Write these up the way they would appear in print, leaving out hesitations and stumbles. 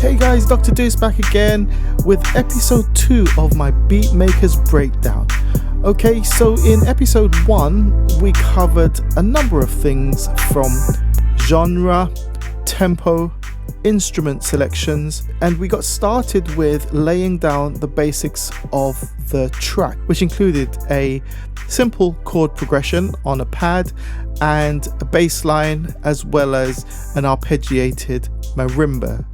Hey guys, Dr Duce back again with episode 2 of my BeatMaker's breakdown. Okay, so in episode 1 we covered a number of things from genre, tempo, instrument selections, and we got started with laying down the basics of the track, which included a simple chord progression on a pad and a bass line, as well as an arpeggiated marimba.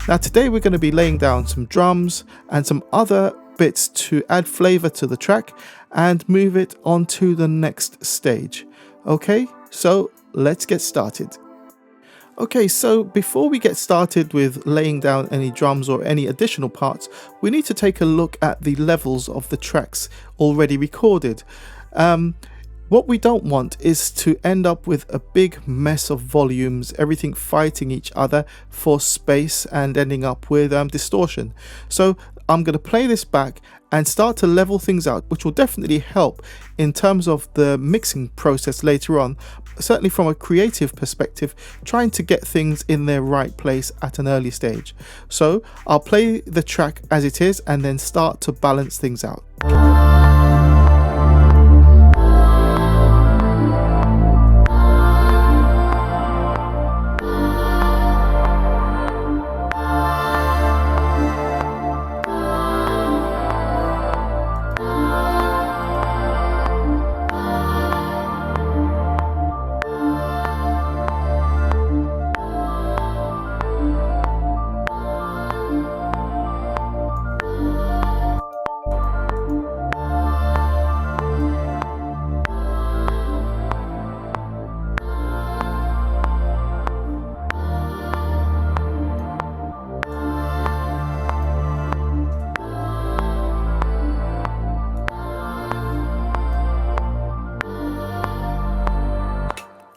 Now today we're going to be laying down some drums and some other bits to add flavor to the track and move it on to the next stage. Okay, so let's get started. Okay, so before we get started with laying down any drums or any additional parts, we need to take a look at the levels of the tracks already recorded. What we don't want is to end up with a big mess of volumes, everything fighting each other for space and ending up with distortion. So I'm going to play this back and start to level things out, which will definitely help in terms of the mixing process later on. Certainly from a creative perspective, trying to get things in their right place at an early stage. So I'll play the track as it is and then start to balance things out.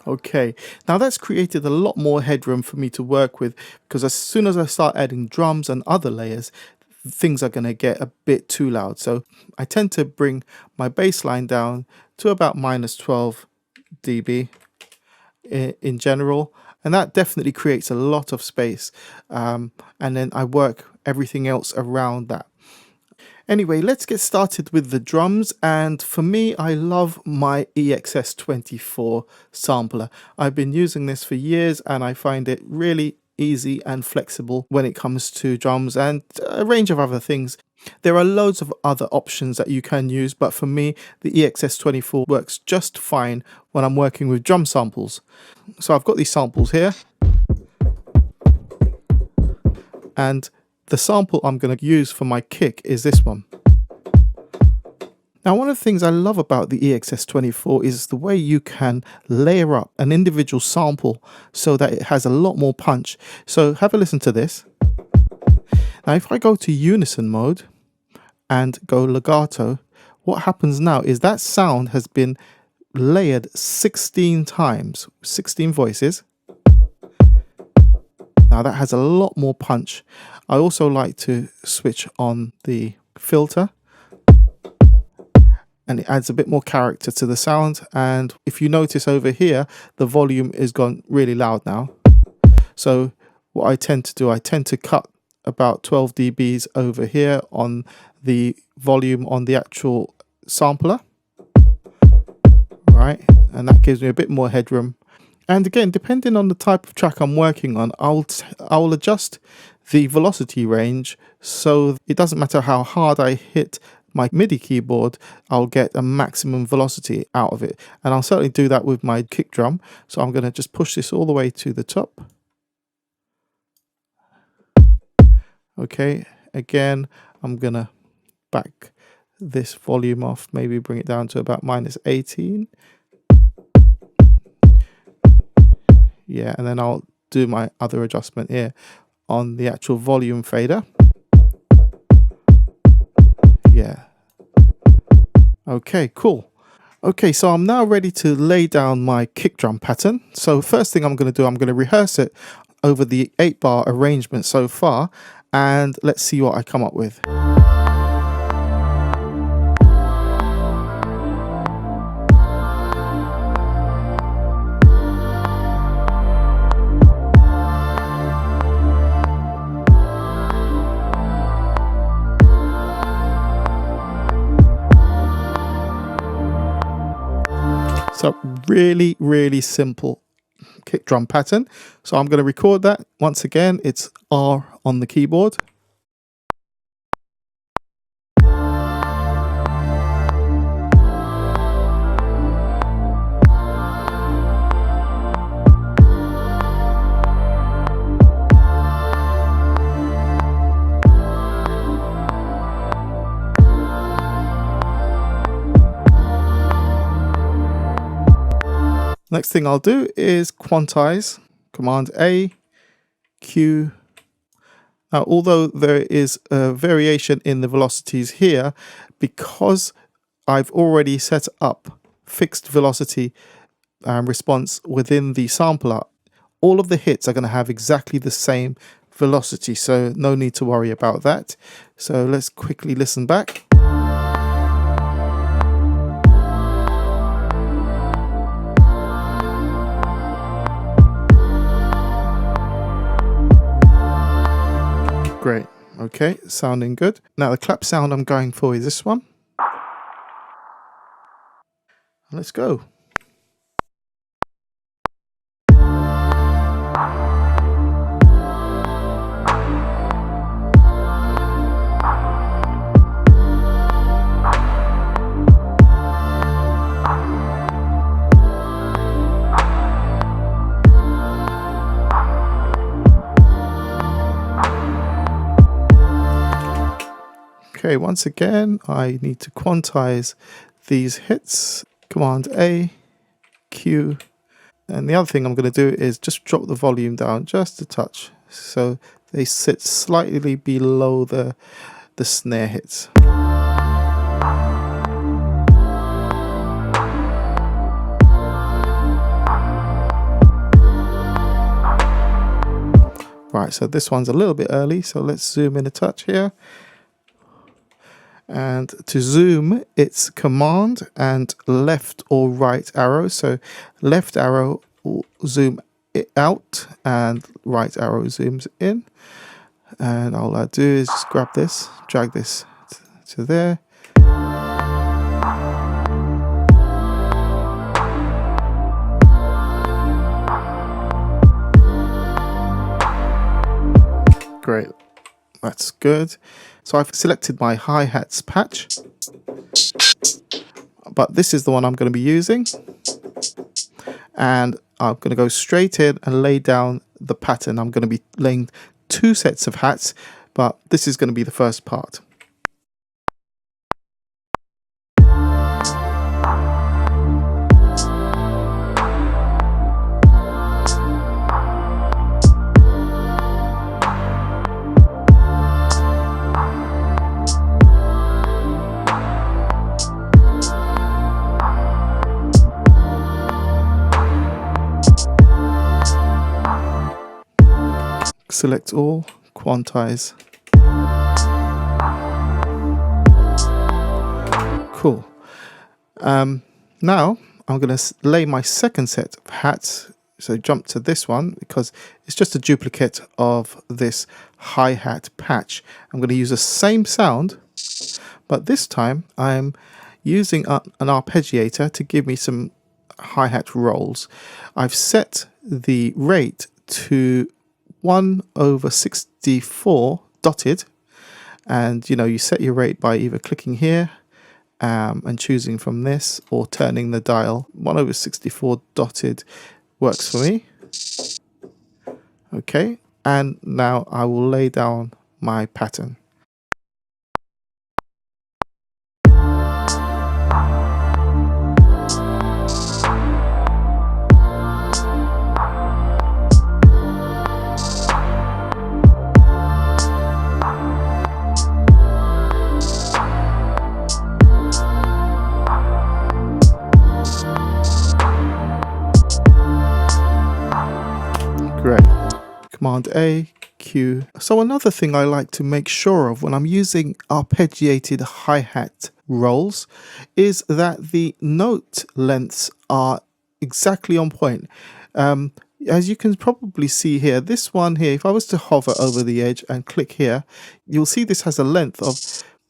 Okay, now that's created a lot more headroom for me to work with, because as soon as I start adding drums and other layers, things are going to get a bit too loud. So I tend to bring my bass line down to about -12 dB in general, and that definitely creates a lot of space, and then I work everything else around that. Anyway, let's get started with the drums, and for me, I love my EXS24 sampler. I've been using this for years and I find it really easy and flexible when it comes to drums and a range of other things. There are loads of other options that you can use, but for me, the EXS24 works just fine when I'm working with drum samples. So I've got these samples here, and the sample I'm going to use for my kick is this one. Now, one of the things I love about the EXS24 is the way you can layer up an individual sample so that it has a lot more punch. So have a listen to this. Now, if I go to unison mode and go legato, what happens now is that sound has been layered 16 times, 16 voices. Now that has a lot more punch. I also like to switch on the filter, and it adds a bit more character to the sound. And if you notice over here, the volume is gone really loud now. So what I tend to do, I tend to cut about 12 dBs over here on the volume on the actual sampler, right? And that gives me a bit more headroom. And again, depending on the type of track I'm working on, I'll adjust the velocity range so it doesn't matter how hard I hit my MIDI keyboard, I'll get a maximum velocity out of it. And I'll certainly do that with my kick drum. So I'm going to just push this all the way to the top. Okay, again, I'm going to back this volume off, maybe bring it down to about -18. Yeah, and then I'll do my other adjustment here on the actual volume fader. Yeah. Okay, cool. Okay, so I'm now ready to lay down my kick drum pattern. So first thing I'm going to do, I'm going to rehearse it over the 8-bar arrangement so far, and let's see what I come up with. So really, really simple kick drum pattern. So I'm going to record that. Once again, it's R on the keyboard. Next thing I'll do is quantize, Command A, Q. Now, although there is a variation in the velocities here, because I've already set up fixed velocity response within the sampler, all of the hits are going to have exactly the same velocity, so no need to worry about that. So let's quickly listen back. Great. Okay, sounding good. Now the clap sound I'm going for is this one. Let's go. Okay, once again, I need to quantize these hits. Command A, Q. And the other thing I'm going to do is just drop the volume down just a touch, so they sit slightly below the snare hits. Right, so this one's a little bit early, so let's zoom in a touch here. And to zoom, it's Command and left or right arrow. So left arrow will zoom it out and right arrow zooms in. And all I do is just grab this, drag this to there. Great. That's good. So I've selected my hi-hats patch, but this is the one I'm going to be using. And I'm going to go straight in and lay down the pattern. I'm going to be laying 2 sets of hats, but this is going to be the first part. Select all, quantize. Cool. Now I'm going to lay my second set of hats. So jump to this one because it's just a duplicate of this hi-hat patch. I'm going to use the same sound, but this time I'm using an arpeggiator to give me some hi-hat rolls. I've set the rate to 1/64 dotted, and you set your rate by either clicking here and choosing from this or turning the dial. 1/64 dotted works for me. Okay, and now I will lay down my pattern. Great. Command A, Q. So another thing I like to make sure of when I'm using arpeggiated hi-hat rolls is that the note lengths are exactly on point. As you can probably see here, this one here, if I was to hover over the edge and click here, you'll see this has a length of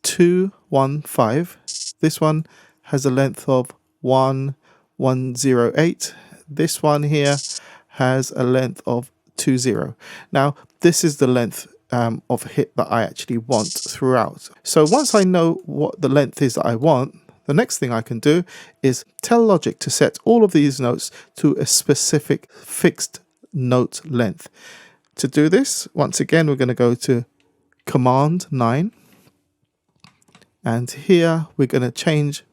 2, 1, 5. This one has a length of 1, 108. This one here has a length of 20. Now, this is the length of hit that I actually want throughout. So once I know what the length is that I want, the next thing I can do is tell Logic to set all of these notes to a specific fixed note length. To do this, once again, we're going to go to Command 9. And here we're going to change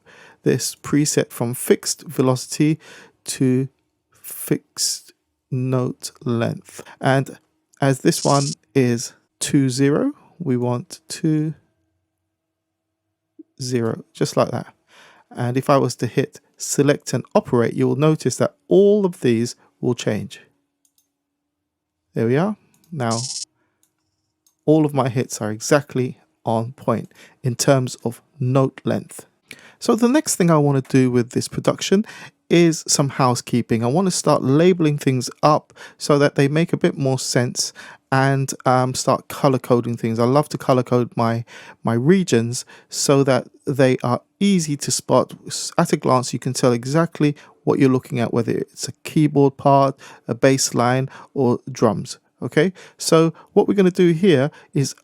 this preset from fixed velocity to fixed note length. And as this one is 20, we want 20, just like that. And if I was to hit select and operate, you will notice that all of these will change. There we are. Now, all of my hits are exactly on point in terms of note length. So the next thing I want to do with this production is some housekeeping. I want to start labeling things up so that they make a bit more sense, and start color coding things. I love to color code my regions so that they are easy to spot. At a glance, you can tell exactly what you're looking at, whether it's a keyboard part, a bass line, or drums. Okay, so what we're going to do here is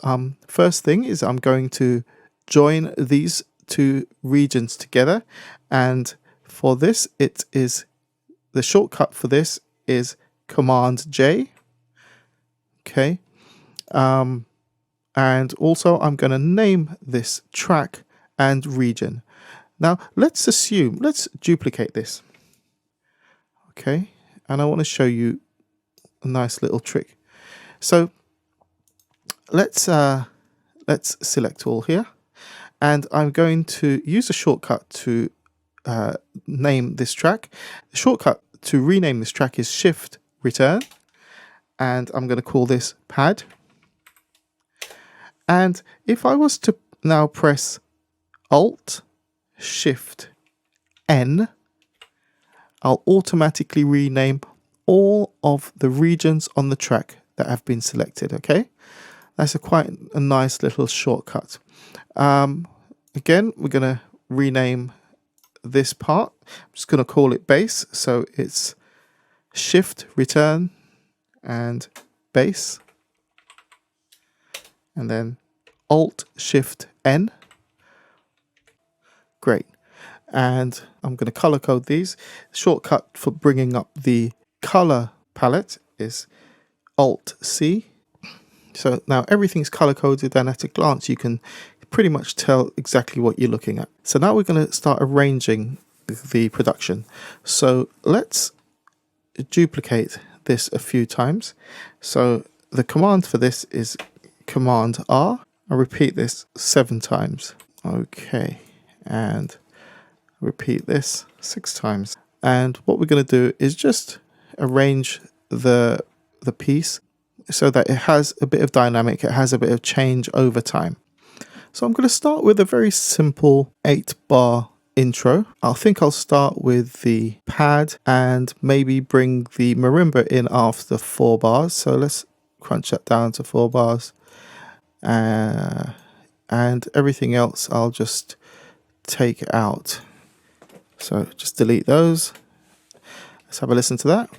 first thing is I'm going to join these two regions together, and for this it is the shortcut for this is Command J. Okay, and also I'm going to name this track and region. Now let's duplicate this. Okay, and I want to show you a nice little trick. So let's select all here, and I'm going to use a shortcut to name this track. The shortcut to rename this track is Shift Return, and I'm going to call this Pad. And if I was to now press Alt Shift N, I'll automatically rename all of the regions on the track that have been selected. Okay, that's quite a nice little shortcut. Again, we're going to rename this part. I'm just going to call it bass, so it's Shift Return and bass, and then Alt Shift N. Great. And I'm going to color code these. Shortcut for bringing up the color palette is Alt C. So now everything's color coded, and at a glance you can pretty much tell exactly what you're looking at. So now we're going to start arranging the production. So let's duplicate this a few times. So the command for this is Command R. I'll repeat this 7 times. Okay, and repeat this 6 times. And what we're going to do is just arrange the piece so that it has a bit of dynamic, it has a bit of change over time. So I'm going to start with a very simple 8-bar intro. I think I'll start with the pad and maybe bring the marimba in after 4 bars. So let's crunch that down to 4 bars. And everything else I'll just take out. So just delete those. Let's have a listen to that.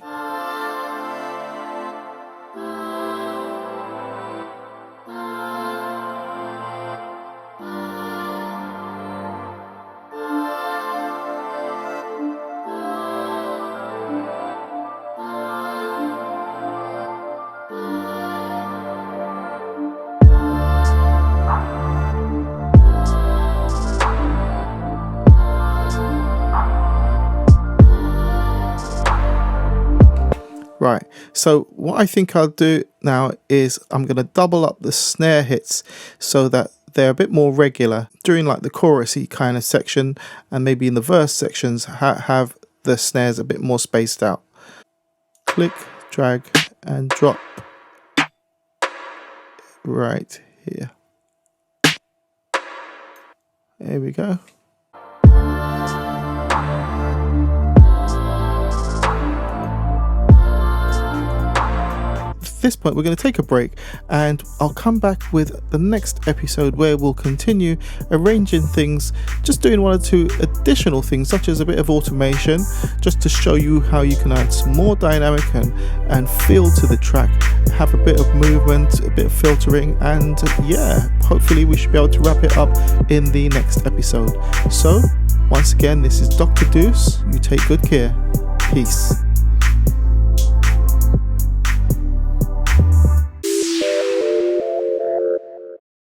Right, so what I think I'll do now is I'm going to double up the snare hits so that they're a bit more regular during like the chorusy kind of section, and maybe in the verse sections have the snares a bit more spaced out. Click, drag and drop right here. There we go. this point we're going to take a break, and I'll come back with the next episode where we'll continue arranging things, just doing one or two additional things such as a bit of automation, just to show you how you can add some more dynamic and feel to the track, have a bit of movement, a bit of filtering, and yeah, hopefully we should be able to wrap it up in the next episode. So once again, this is Dr. Duce. You take good care. Peace.